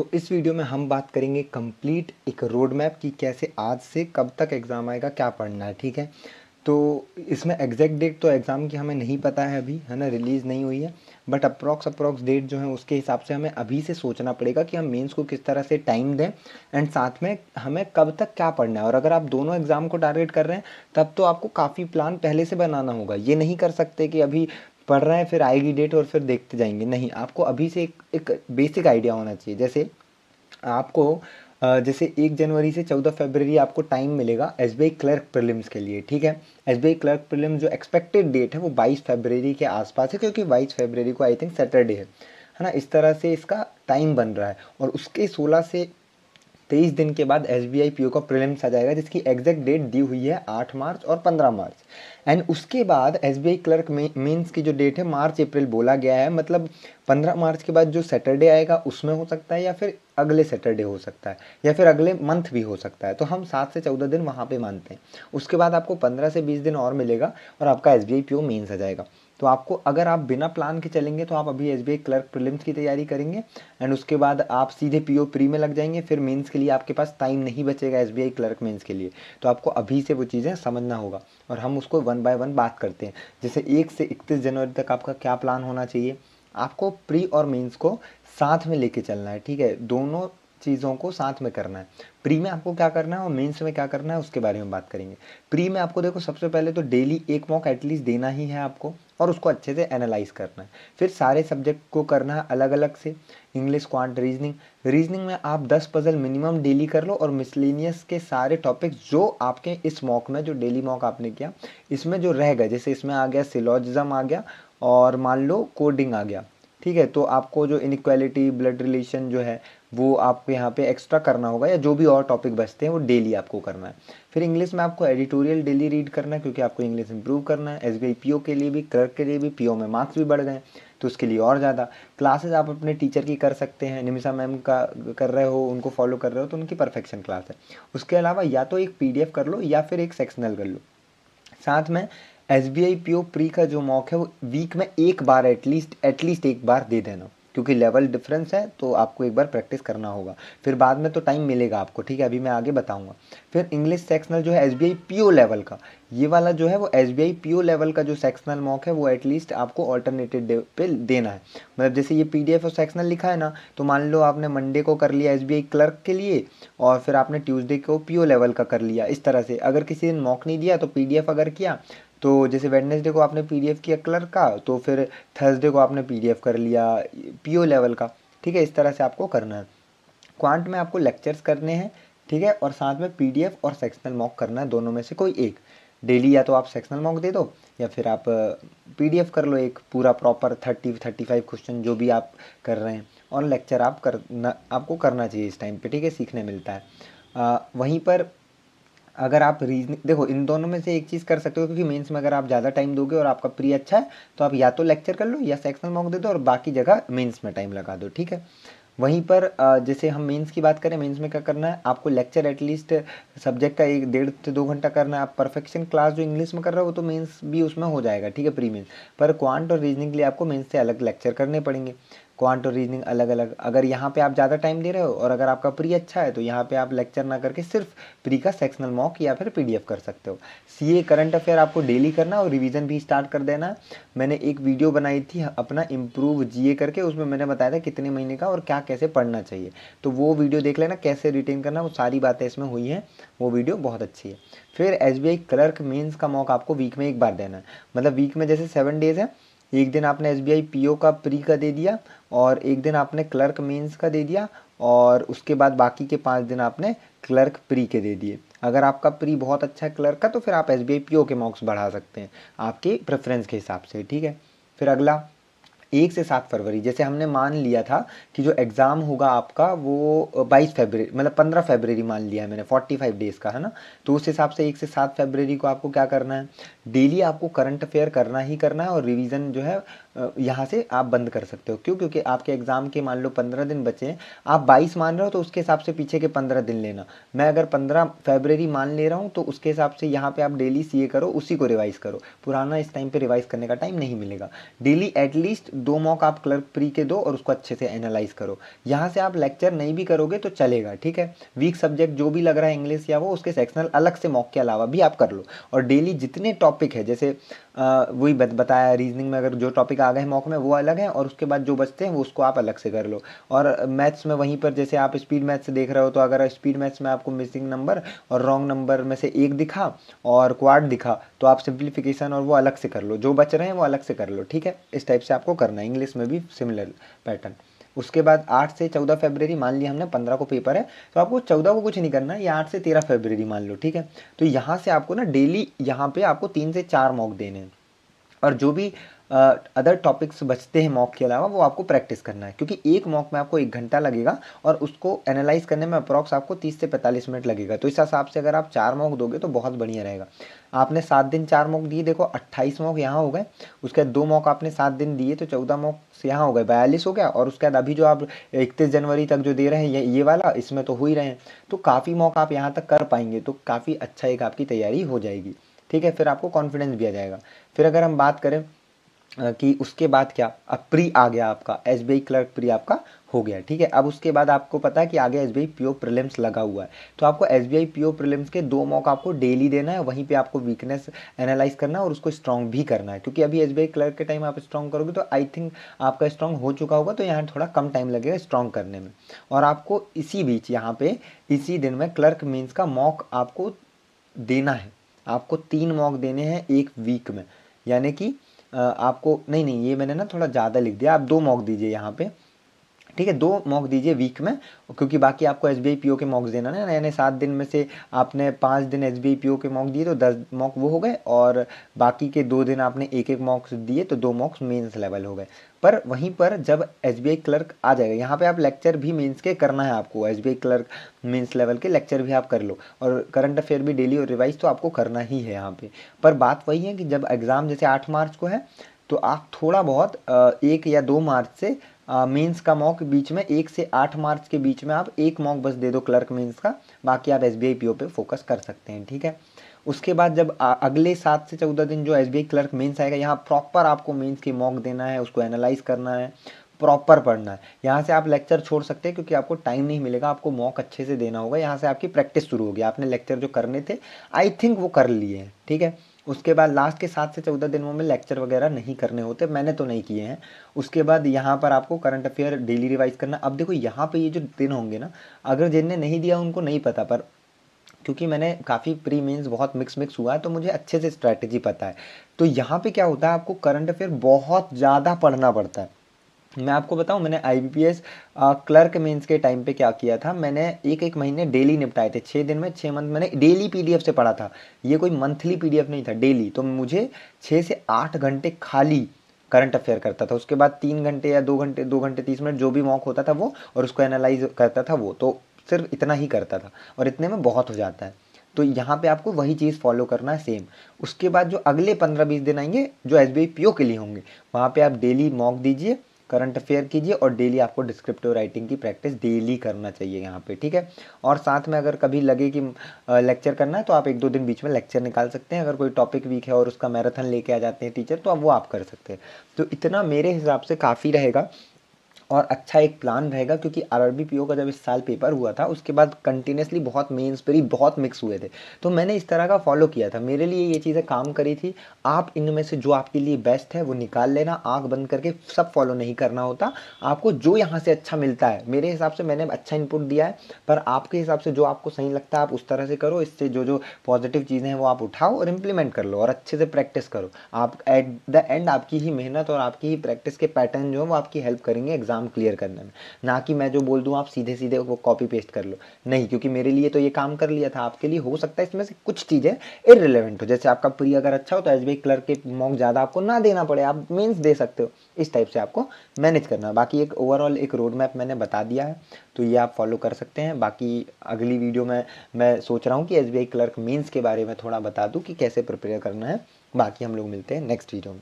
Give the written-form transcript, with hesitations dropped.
सो इस वीडियो में हम बात करेंगे कंप्लीट एक रोड मैप की कैसे आज से कब तक एग्ज़ाम आएगा, क्या पढ़ना है। ठीक है, तो इसमें एग्जैक्ट डेट तो एग्ज़ाम की हमें नहीं पता है अभी, है ना, रिलीज़ नहीं हुई है। बट अप्रॉक्स डेट जो है उसके हिसाब से हमें अभी से सोचना पड़ेगा कि हम मेंस को किस तरह से टाइम दें एंड साथ में हमें कब तक क्या पढ़ना है। और अगर आप दोनों एग्ज़ाम को टारगेट कर रहे हैं तब तो आपको काफ़ी प्लान पहले से बनाना होगा। ये नहीं कर सकते कि अभी पढ़ रहे हैं फिर आएगी डेट और फिर देखते जाएंगे। नहीं, आपको अभी से एक बेसिक आइडिया होना चाहिए। जैसे आपको जैसे 1 जनवरी से 14 फरवरी आपको टाइम मिलेगा एसबीआई क्लर्क प्रीलिम्स के लिए। ठीक है, एसबीआई क्लर्क प्रीलिम जो एक्सपेक्टेड डेट है वो 22 फरवरी के आसपास है, क्योंकि 22 फरवरी को आई थिंक सैटरडे है ना। इस तरह से इसका टाइम बन रहा है। और उसके 16 से 23 दिन के बाद एसबीआई पीओ का प्रीलिम्स आ जाएगा, जिसकी एग्जैक्ट डेट दी हुई है 8 मार्च और 15 मार्च। एंड उसके बाद एसबीआई क्लर्क मेंस की जो डेट है मार्च अप्रैल बोला गया है, मतलब 15 मार्च के बाद जो सैटरडे आएगा उसमें हो सकता है, या फिर अगले सैटरडे हो सकता है, या फिर अगले मंथ भी हो सकता है। तो हम 7 से 14 दिन वहाँ पे मानते हैं। उसके बाद आपको 15 से 20 दिन और मिलेगा और आपका एसबीआई पीओ मेंस आ जाएगा। तो आपको, अगर आप बिना प्लान के चलेंगे तो आप अभी एसबीआई क्लर्क प्रीलिम्स की तैयारी करेंगे एंड उसके बाद आप सीधे पीओ प्री में लग जाएंगे। फिर मेंस के लिए आपके पास टाइम नहीं बचेगा एसबीआई क्लर्क मेंस के लिए। तो आपको अभी से वो चीज़ें समझना होगा और हम उसको वन बाय वन बात करते हैं। जैसे 1 से 31 जनवरी तक आपका क्या प्लान होना चाहिए। आपको प्री और मेंस को साथ में लेके चलना है। ठीक है, दोनों चीज़ों को साथ में करना है। प्री में आपको क्या करना है और मेंस में क्या करना है उसके बारे में बात करेंगे। प्री में आपको देखो, सबसे पहले तो डेली एक मॉक एटलीस्ट देना ही है आपको और उसको अच्छे से एनालाइज करना है। फिर सारे सब्जेक्ट को करना है अलग अलग से, इंग्लिश, क्वांट, रीजनिंग में आप 10 पजल मिनिमम डेली कर लो और मिसलेनियस के सारे टॉपिक्स जो आपके इस मॉक में, जो डेली मॉक आपने किया, इसमें जो रह गए, जैसे इसमें आ गया सिलॉजिज्म आ गया और मान लो कोडिंग आ गया। ठीक है, तो आपको जो इनइक्वालिटी, ब्लड रिलेशन जो है वो आपको यहाँ पे एक्स्ट्रा करना होगा, या जो भी और टॉपिक बचते हैं वो डेली आपको करना है। फिर इंग्लिश में आपको एडिटोरियल डेली रीड करना है, क्योंकि आपको इंग्लिश इंप्रूव करना है। एसबीआई पीओ के लिए भी, क्लर्क के लिए भी, पीओ में मार्क्स भी बढ़ गए तो उसके लिए और ज़्यादा क्लासेस आप अपने टीचर की कर सकते हैं। निमिषा मैम का कर रहे हो, उनको फॉलो कर रहे हो तो उनकी परफेक्शन क्लास है। उसके अलावा या तो एक पीडीएफ कर लो या फिर एक सेक्शनल कर लो। साथ में एसबीआई पीओ प्री का जो मॉक है वो वीक में एक बार एटलीस्ट एक बार दे देना, क्योंकि लेवल डिफरेंस है तो आपको एक बार प्रैक्टिस करना होगा। फिर बाद में तो टाइम मिलेगा आपको, ठीक है, अभी मैं आगे बताऊंगा। फिर इंग्लिश सेक्शनल जो है एसबीआई पीओ लेवल का, ये वाला जो है वो एसबीआई पीओ लेवल का जो सेक्शनल मॉक है वो एटलीस्ट आपको ऑल्टरनेटिव डे पे देना है। मतलब जैसे ये पीडीएफ और सेक्शनल लिखा है ना, तो मान लो आपने मंडे को कर लिया एसबीआई क्लर्क के लिए और फिर आपने ट्यूसडे को पीओ लेवल का कर लिया। इस तरह से अगर किसी दिन मॉक नहीं दिया तो पीडीएफ अगर किया, तो जैसे वेडनेसडे को आपने पीडीएफ किया क्लर्क का, तो फिर थर्सडे को आपने पीडीएफ कर लिया पीओ लेवल का। ठीक है, इस तरह से आपको करना है। क्वांट में आपको लेक्चर्स करने हैं, ठीक है, और साथ में पीडीएफ और सेक्शनल मॉक करना है, दोनों में से कोई एक डेली। या तो आप सेक्शनल मॉक दे दो या फिर आप पीडीएफ कर लो एक पूरा प्रॉपर 30-35 क्वेश्चन जो भी आप कर रहे हैं। और लेक्चर आपको करना चाहिए इस टाइम पे, ठीक है, सीखने मिलता है। वहीं पर अगर आप रीजनिंग, देखो इन दोनों में से एक चीज़ कर सकते हो, क्योंकि मेंस में अगर आप ज़्यादा टाइम दोगे और आपका प्री अच्छा है तो आप या तो लेक्चर कर लो या सेक्शनल मॉक दे दो और बाकी जगह मेंस में टाइम लगा दो। ठीक है, वहीं पर जैसे हम मेंस की बात करें, मेंस में क्या करना है आपको, लेक्चर एटलीस्ट सब्जेक्ट का 1 1.5 से 2 घंटा करना है। आप परफेक्शन क्लास जो इंग्लिश में कर रहे हो तो मेंस भी उसमें हो जाएगा, ठीक है, प्री मेंस। पर क्वांट और रीजनिंग के लिए आपको मेंस से अलग लेक्चर करने पड़ेंगे। क्वांट और रीजनिंग अलग अलग। अगर यहाँ पे आप ज़्यादा टाइम दे रहे हो और अगर आपका प्री अच्छा है तो यहाँ पे आप लेक्चर ना करके सिर्फ प्री का सेक्शनल मॉक या फिर पीडीएफ कर सकते हो। सीए करंट अफेयर आपको डेली करना और रिवीजन भी स्टार्ट कर देना है। मैंने एक वीडियो बनाई थी अपना इम्प्रूव जीए करके, उसमें मैंने बताया था कितने महीने का और क्या कैसे पढ़ना चाहिए, तो वो वीडियो देख लेना, कैसे रिटेन करना, वो सारी बातें इसमें हुई हैं, वो वीडियो बहुत अच्छी है। फिर एसबीआई क्लर्क मेंस का मॉक आपको वीक में एक बार देना है। मतलब वीक में जैसे 7 डेज है, एक दिन आपने एसबीआई पीओ का प्री का दे दिया और एक दिन आपने क्लर्क मेंस का दे दिया और उसके बाद बाकी के 5 दिन आपने क्लर्क प्री के दे दिए। अगर आपका प्री बहुत अच्छा है क्लर्क का तो फिर आप एसबीआई पीओ के मार्क्स बढ़ा सकते हैं आपके प्रेफरेंस के हिसाब से। ठीक है, फिर अगला 1 से 7 फरवरी, जैसे हमने मान लिया था कि जो एग्ज़ाम होगा आपका वो 22 फरवरी, मतलब 15 फरवरी मान लिया है मैंने, 45 डेज़ का, है ना। तो उस हिसाब से 1 से 7 फरवरी को आपको क्या करना है, डेली आपको करंट अफेयर करना ही करना है और रिवीजन जो है यहाँ से आप बंद कर सकते हो। क्यों? क्योंकि आपके एग्ज़ाम के मान लो 15 दिन बचे हैं, आप 22 मान रहे हो तो उसके हिसाब से पीछे के 15 दिन लेना। मैं अगर 15 फरवरी मान ले रहा हूँ तो उसके हिसाब से यहाँ पे आप डेली सीए करो, उसी को रिवाइज़ करो। पुराना इस टाइम पे रिवाइज़ करने का टाइम नहीं मिलेगा। डेली एटलीस्ट 2 मॉक आप क्लर्क प्री के दो और उसको अच्छे से एनालाइज करो। यहाँ से आप लेक्चर नहीं भी करोगे तो चलेगा, ठीक है। वीक सब्जेक्ट जो भी लग रहा है इंग्लिश या वो, उसके सेक्शनल अलग से मॉक के अलावा भी आप कर लो। और डेली जितने टॉपिक है, जैसे वही बताया, रीजनिंग में अगर जो टॉपिक आ गए मॉक में वो अलग है, और उसके बाद जो बचते हैं वो उसको आप अलग से कर लो। और मैथ्स में वहीं पर जैसे आप स्पीड मैथ्स से देख रहे हो, तो अगर स्पीड मैथ्स में आपको मिसिंग नंबर और रॉन्ग नंबर में से एक दिखा और क्वाड दिखा, तो आप सिंप्लीफिकेशन और वो अलग से कर लो, जो बच रहे हैं वो अलग से कर लो, ठीक है। इस टाइप से आपको करना है। इंग्लिश में भी सिमिलर पैटर्न। उसके बाद 8 से 14 फरवरी, मान लिया हमने 15 को पेपर है, तो आपको 14 को कुछ नहीं करना है, ये 8 से 13 फरवरी मान लो, ठीक है। तो यहाँ से आपको ना डेली यहाँ पे आपको 3 से 4 मॉक देने हैं, और जो भी अदर टॉपिक्स बचते हैं मॉक के अलावा वो आपको प्रैक्टिस करना है, क्योंकि एक मॉक में आपको 1 घंटा लगेगा और उसको एनालाइज करने में अप्रॉक्स आपको 30 से 45 मिनट लगेगा। तो इस हिसाब से अगर आप 4 मॉक दोगे तो बहुत बढ़िया रहेगा। आपने 7 दिन 4 मॉक दिए, देखो 28 मॉक यहाँ हो गए। उसके बाद 2 मॉक आपने 7 दिन दिए तो 14 मॉक यहाँ हो गए, 42 हो गया। और उसके बाद अभी जो आप 31 जनवरी तक जो दे रहे हैं ये वाला, इसमें तो हो ही रहे हैं। तो काफ़ी मॉक आप यहाँ तक कर पाएंगे, तो काफ़ी अच्छा एक आपकी तैयारी हो जाएगी, ठीक है। फिर आपको कॉन्फिडेंस भी आ जाएगा। फिर अगर हम बात करें कि उसके बाद क्या, अब प्री आ गया आपका, एसबीआई क्लर्क प्री आपका हो गया, ठीक है। अब उसके बाद आपको पता है कि आगे एसबीआई पीओ प्रीलिम्स लगा हुआ है, तो आपको एसबीआई पीओ प्रीलिम्स के 2 मॉक आपको डेली देना है। वहीं पे आपको वीकनेस एनालाइज करना है और उसको स्ट्रॉन्ग भी करना है, क्योंकि अभी एसबीआई क्लर्क के टाइम आप स्ट्रॉन्ग करोगे तो आई थिंक आपका स्ट्रॉन्ग हो चुका होगा, तो यहाँ थोड़ा कम टाइम लगेगा स्ट्रॉन्ग करने में। और आपको इसी बीच यहाँ पे इसी दिन में क्लर्क मीन्स का मॉक आपको देना है। आपको 3 मॉक देने हैं एक वीक में, यानी कि आपको नहीं, ये मैंने ना थोड़ा ज़्यादा लिख दिया, आप 2 मॉक दीजिए यहाँ पे, ठीक है। 2 मॉक दीजिए वीक में, क्योंकि बाकी आपको एसबीआई पीओ के मॉक्स देना है ना, यानी 7 दिन में से आपने 5 दिन एसबीआई पीओ के मॉक दिए तो 10 मॉक वो हो गए, और बाकी के 2 दिन आपने एक एक मॉक्स दिए तो 2 मॉक्स मेंस लेवल हो गए। पर वहीं पर जब एसबीआई क्लर्क आ जाएगा, यहाँ पे आप लेक्चर भी मेंस के करना है आपको, एसबीआई क्लर्क मेंस लेवल के लेक्चर भी आप कर लो, और करंट अफेयर भी डेली और रिवाइज तो आपको करना ही है यहाँ पे। पर बात वही है कि जब एग्ज़ाम जैसे 8 मार्च को है, तो आप थोड़ा बहुत 1 या 2 मार्च से मेंस का मॉक बीच में, 1 से 8 मार्च के बीच में आप एक मॉक बस दे दो क्लर्क मेंस का, बाकी आप एसबीआई पीओ पे फोकस कर सकते हैं, ठीक है। उसके बाद जब अगले 7 से 14 दिन जो एसबीआई क्लर्क मेंस आएगा, यहाँ प्रॉपर आपको मेंस की मॉक देना है, उसको एनालाइज करना है, प्रॉपर पढ़ना है। यहाँ से आप लेक्चर छोड़ सकते हैं क्योंकि आपको टाइम नहीं मिलेगा, आपको मॉक अच्छे से देना होगा। यहाँ से आपकी प्रैक्टिस शुरू होगी, आपने लेक्चर जो करने थे आई थिंक वो कर लिए हैं, ठीक है। उसके बाद लास्ट के 7 से 14 दिनों में लेक्चर वगैरह नहीं करने होते, मैंने तो नहीं किए हैं। उसके बाद यहाँ पर आपको करंट अफेयर डेली रिवाइज करना। अब देखो यहाँ पे ये जो दिन होंगे ना, अगर जिनने नहीं दिया उनको नहीं पता, पर क्योंकि मैंने काफ़ी प्री मीन्स बहुत मिक्स हुआ है तो मुझे अच्छे से स्ट्रैटेजी पता है। तो यहाँ पे क्या होता है, आपको करंट अफेयर बहुत ज़्यादा पढ़ना पड़ता है। मैं आपको बताऊं, मैंने आईबीपीएस क्लर्क मेंस के टाइम पे क्या किया था, मैंने एक महीने डेली निपटाए थे, 6 दिन में 6 मंथ मैंने डेली पीडीएफ से पढ़ा था। ये कोई मंथली पीडीएफ नहीं था, डेली। तो मुझे 6 से 8 घंटे खाली करंट अफेयर करता था। उसके बाद 3 घंटे या 2 घंटे 30 मिनट जो भी मॉक होता था वो, और उसको एनालाइज करता था वो, तो सिर्फ इतना ही करता था, और इतने में बहुत हो जाता है। तो यहाँ पे आपको वही चीज़ फॉलो करना है सेम। उसके बाद जो अगले 15-20 दिन आएंगे जो एसबीआई पीओ के लिए होंगे, वहाँ पे आप डेली मॉक दीजिए, करंट अफेयर कीजिए, और डेली आपको डिस्क्रिप्टिव राइटिंग की प्रैक्टिस डेली करना चाहिए यहाँ पे, ठीक है। और साथ में अगर कभी लगे कि लेक्चर करना है तो आप 1-2 दिन बीच में लेक्चर निकाल सकते हैं। अगर कोई टॉपिक वीक है और उसका मैराथन लेके आ जाते हैं टीचर, तो अब वो आप कर सकते हैं। तो इतना मेरे हिसाब से काफ़ी रहेगा और अच्छा एक प्लान रहेगा, क्योंकि आरआरबी पीओ का जब इस साल पेपर हुआ था उसके बाद कंटिन्यूसली बहुत मेंस पेपर बहुत मिक्स हुए थे, तो मैंने इस तरह का फॉलो किया था, मेरे लिए ये चीज़ें काम करी थी। आप इनमें से जो आपके लिए बेस्ट है वो निकाल लेना, आंख बंद करके सब फॉलो नहीं करना होता, आपको जो यहाँ से अच्छा मिलता है। मेरे हिसाब से मैंने अच्छा इनपुट दिया है, पर आपके हिसाब से जो आपको सही लगता है आप उस तरह से करो। इससे जो जो पॉजिटिव चीज़ें हैं वो आप उठाओ और इम्प्लीमेंट कर लो और अच्छे से प्रैक्टिस करो। आप एट द एंड आपकी ही मेहनत और आपकी ही प्रैक्टिस के पैटर्न जो है वो आपकी हेल्प करेंगे एग्जाम क्लियर करने में। ना कि मैं जो बोल दूं आप सीधे सीधे वो कॉपी पेस्ट कर लो, नहीं, क्योंकि मेरे लिए तो ये काम कर लिया था, आपके लिए हो सकता है इसमें से कुछ चीज़ें इररिलेवेंट हो। जैसे आपका प्री अगर अच्छा हो तो एसबीआई क्लर्क के मॉक ज़्यादा आपको ना देना पड़े, आप मेंस दे सकते हो। इस टाइप से आपको मैनेज करना। बाकी एक ओवरऑल एक रोड मैप मैंने बता दिया है, तो ये आप फॉलो कर सकते हैं। बाकी अगली वीडियो में मैं सोच रहा हूँ कि एसबीआई क्लर्क मेंस के बारे में थोड़ा बता दूँ कि कैसे प्रिपेयर करना है। बाकी हम लोग मिलते हैं नेक्स्ट वीडियो में।